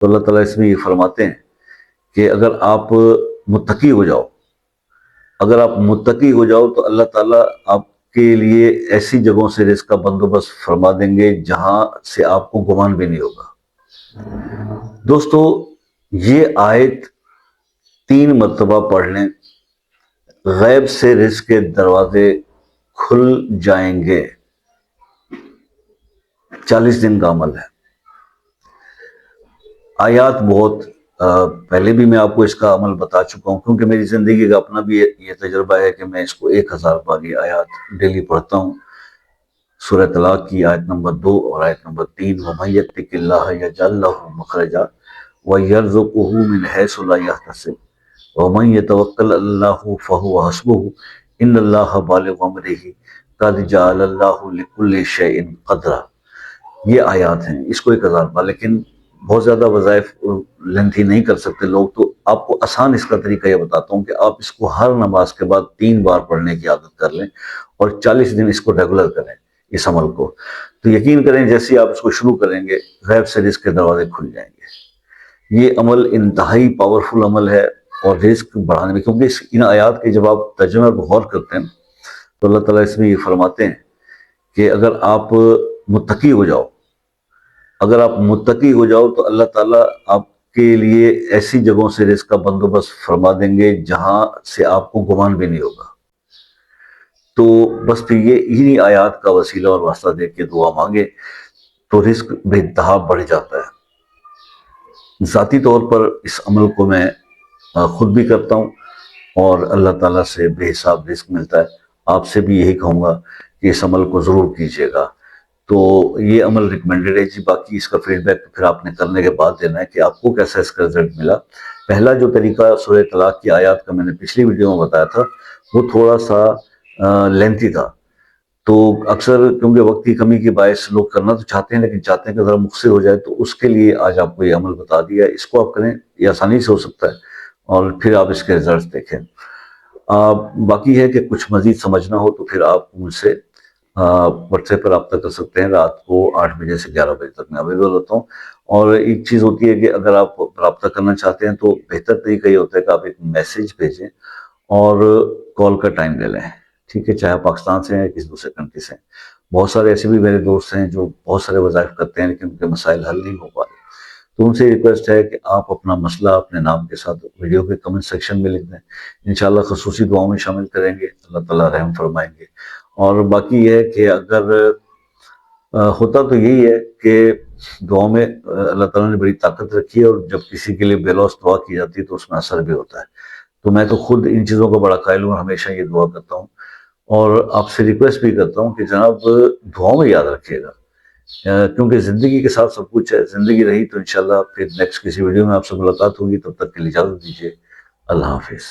تو اللہ تعالیٰ اس میں یہ فرماتے ہیں کہ اگر آپ متقی ہو جاؤ، تو اللہ تعالیٰ آپ کے لیے ایسی جگہوں سے رزق کا بندوبست فرما دیں گے جہاں سے آپ کو گمان بھی نہیں ہوگا۔ دوستو، یہ آیت 3 مرتبہ پڑھ لیں، غیب سے رزق کے دروازے کھل جائیں گے۔ 40 دن کا عمل ہے۔ آیات بہت پہلے بھی میں آپ کو اس کا عمل بتا چکا ہوں، کیونکہ میری زندگی کا اپنا بھی یہ تجربہ ہے کہ میں اس کو 1000 پاری آیات ڈیلی پڑھتا ہوں۔ سورہ طلاق کی آیت نمبر 2 اور آیت نمبر 3، وَمَن يَتَّقِ اللَّهَ يَجْعَل لَّهُ مَخْرَجًا وَيَرْزُقْهُ مِنْ حَيْثُ لَا يَحْتَسِبُ وَمَن يَتَوَكَّلْ عَلَى اللَّهِ فَهُوَ حَسْبُهُ إِنَّ اللَّهَ بَالِغُ أَمْرِهِ قَدْ جَعَلَ اللَّهُ لِكُلِّ شَيْءٍ قَدْرًا۔ یہ آیات ہیں، اس کو 1000 بار، لیکن بہت زیادہ وظائف لینتھی نہیں کر سکتے لوگ، تو آپ کو آسان اس کا طریقہ یہ بتاتا ہوں کہ آپ اس کو ہر نماز کے بعد 3 بار پڑھنے کی عادت کر لیں اور 40 دن اس کو ریگولر کریں، اس عمل کو۔ تو یقین کریں جیسے آپ اس کو شروع کریں گے، غیب سے رزق کے دروازے کھل جائیں گے۔ یہ عمل انتہائی پاورفل عمل ہے اور رزق بڑھانے میں، کیونکہ ان آیات کے جب آپ ترجمے پر غور کرتے ہیں تو اللہ تعالیٰ اس میں یہ فرماتے ہیں کہ اگر آپ متقی ہو جاؤ، تو اللہ تعالیٰ آپ کے لیے ایسی جگہوں سے رزق کا بندوبست فرما دیں گے جہاں سے آپ کو گمان بھی نہیں ہوگا۔ تو بس پھر یہ انہی آیات کا وسیلہ اور واسطہ دے کے دعا مانگے تو رزق بے انتہا بڑھ جاتا ہے۔ ذاتی طور پر اس عمل کو میں خود بھی کرتا ہوں اور اللہ تعالیٰ سے بے حساب رزق ملتا ہے۔ آپ سے بھی یہی کہوں گا کہ اس عمل کو ضرور کیجیے گا۔ تو یہ عمل ریکمینڈڈ ہے جی، باقی اس کا فیڈ بیک پھر آپ نے کرنے کے بعد دینا ہے کہ آپ کو کیسا اس کا رزلٹ ملا۔ پہلا جو طریقہ سورہ طلاق کی آیات کا میں نے پچھلی ویڈیو میں بتایا تھا، وہ تھوڑا سا لینتھی تھا، تو اکثر کیونکہ وقت کی کمی کے باعث لوگ کرنا تو چاہتے ہیں، لیکن چاہتے ہیں کہ ذرا مختصر ہو جائے، تو اس کے لیے آج آپ کو یہ عمل بتا دیا ہے۔ اس کو آپ کریں، یہ آسانی سے ہو سکتا ہے اور پھر آپ اس کے رزلٹس دیکھیں۔ باقی ہے کہ کچھ مزید سمجھنا ہو تو پھر آپ مجھ سے واٹس ایپ پر رابطہ کر سکتے ہیں۔ رات کو 8 بجے سے 11 بجے تک میں اویلیبل ہوتا ہوں۔ اور ایک چیز ہوتی ہے کہ اگر آپ رابطہ کرنا چاہتے ہیں تو بہتر طریقہ یہ ہوتا ہے کہ آپ ایک میسیج بھیجیں اور کال کا ٹائم لے لیں، ٹھیک ہے، چاہے آپ پاکستان سے ہیں یا کسی دوسرے کنٹری سے ہیں۔ بہت سارے ایسے بھی میرے دوست ہیں جو بہت سارے وظائف کرتے ہیں لیکن ان کے مسائل حل نہیں ہو پا رہے، تو ان سے ریکویسٹ ہے کہ آپ اپنا مسئلہ اپنے نام کے ساتھ ویڈیو کے کمنٹ سیکشن میں لکھ دیں، انشاءاللہ خصوصی دعاؤں میں شامل کریں گے، اللہ تعالیٰ رحم فرمائیں گے۔ اور باقی یہ ہے کہ اگر ہوتا تو یہی ہے کہ دعاؤں میں اللہ تعالیٰ نے بڑی طاقت رکھی ہے، اور جب کسی کے لیے بے لوث دعا کی جاتی ہے تو اس میں اثر بھی ہوتا ہے۔ تو میں تو خود ان چیزوں کا بڑا قائل ہوں، ہمیشہ یہ دعا کرتا ہوں اور آپ سے ریکویسٹ بھی کرتا ہوں کہ جناب دعاؤں میں یاد رکھیے گا، کیونکہ زندگی کے ساتھ سب کچھ ہے۔ زندگی رہی تو انشاءاللہ پھر نیکسٹ کسی ویڈیو میں آپ سے ملاقات ہوگی، تب تک کے لیے اجازت دیجیے، اللہ حافظ۔